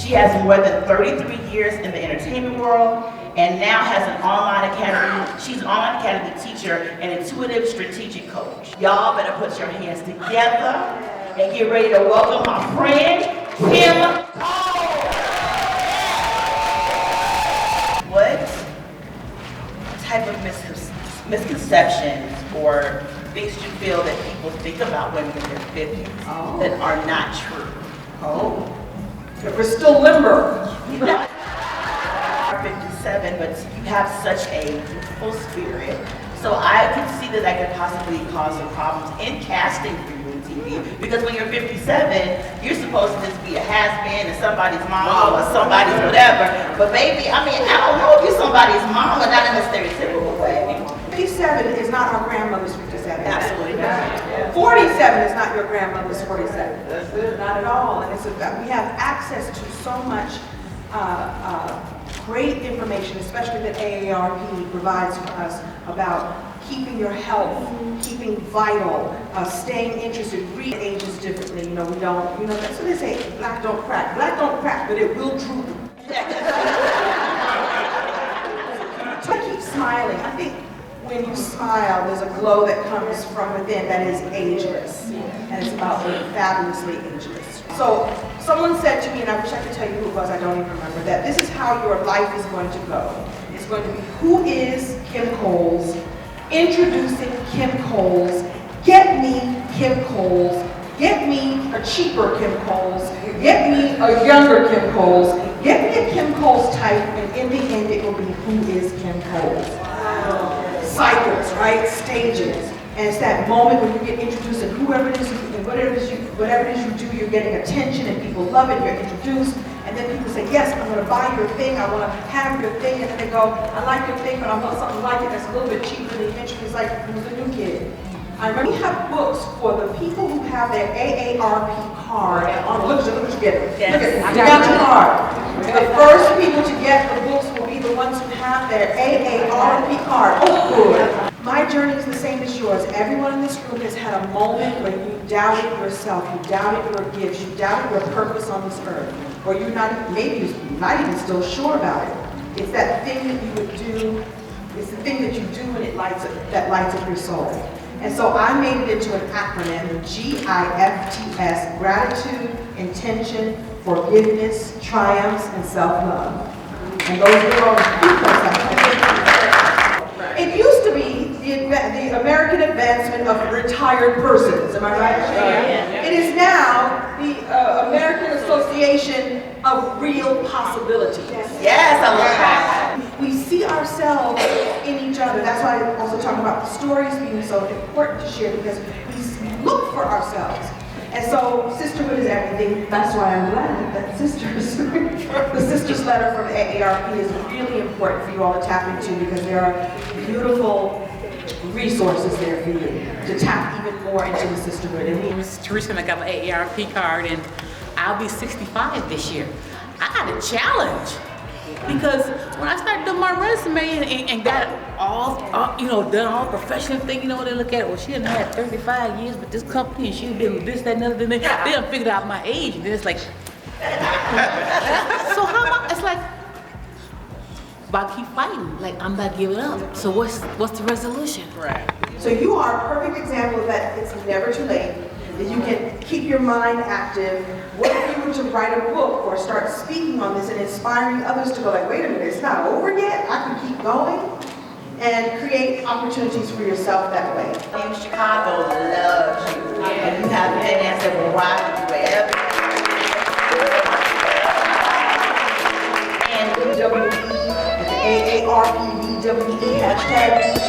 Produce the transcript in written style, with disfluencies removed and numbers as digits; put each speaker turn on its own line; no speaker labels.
She has more than 33 years in the entertainment world and now has an online academy. She's an online academy teacher and intuitive strategic coach. Y'all better put your hands together and get ready to welcome my friend, Kim Cole. What type of misconceptions or things you feel that people think about women in their 50s that are not true?
If we're still limber.
57, but you have such a youthful spirit. So I could see that that could possibly cause some problems in casting for you in TV. Because when you're 57, you're supposed to just be a has-been and somebody's mom or somebody's whatever. But baby, I mean, I don't know if you're somebody's mom or not in a stereotypical way.
57 is not our grandmother's 57.
Absolutely not.
47 is not your grandmother's 47. Not at all. And it's we have access to so much great information, especially that AARP provides for us about keeping your health, keeping vital, staying interested. Read ages differently. You know, we don't. You know, that's what they say. Black don't crack. Black don't crack, but it will droop. So keep smiling. I think when you smile, there's a glow that comes from within that is ageless, and it's about being fabulously ageless. So someone said to me, and I wish I could tell you who it was, I don't even remember, that this is how your life is going to go. It's going to be, who is Kim Coles? Introducing Kim Coles. Get me Kim Coles. Get me a cheaper Kim Coles. Get me a younger Kim Coles. Get me a Kim Coles type, and in the end it will be, who is Kim Coles? Cycles, right? Stages. And it's that moment when you get introduced, and whoever it is, and whatever it is you do, you're getting attention, and people love it. You're introduced, and then people say, "Yes, I'm going to buy your thing. I want to have your thing." And then they go, "I like your thing, but I want something like it that's a little bit cheaper." And eventually, it's like, "Who's the new kid?" I remember we have books for the people who have their AARP card. Look at you get it.
Yes.
Look at it. You got your card. The first people to get the books will be the ones who have their AARP card. Oh, good. My journey is the same as yours. Everyone in this room has had a moment where you doubted yourself, you doubted your gifts, you doubted your purpose on this earth, or you're not, maybe you're not even still sure about it. It's that thing that you would do. It's the thing that you do and that lights up your soul. And so I made it into an acronym, GIFTS: gratitude, intention, forgiveness, triumphs, and self-love. And those are all it used to be the American Advancement of Retired Persons, am I right?
Yeah.
It is now the American Association of Real Possibilities.
Yes, I love that.
We see ourselves in each other. That's why I also talk about the stories being so important to share, because we look for ourselves. And so sisterhood is everything. That's why I'm glad that the sisters letter from AARP is really important for you all to tap into, because there are beautiful resources there for you to tap even more into the sisterhood. And
I'm Teresa, and I got my AARP card, and I'll be 65 this year. I got a challenge, because when I started doing my resume and got all done all professional thing, they look at, well, she done had 35 years with this company, and she did this, that, and other. They done figured out my age, and then it's like, so how am I? It's like, but I keep fighting. Like, I'm not giving up. So what's the resolution?
Right.
So you are a perfect example of that. It's never too late. That you can keep your mind active. What if you were to write a book or start speaking on this and inspiring others to go like, wait a minute, it's not over yet? I can keep going, and create opportunities for yourself that way.
In Chicago loves you. And you have fans that will ride with you wherever. And BWE, the AARP BWE hashtag.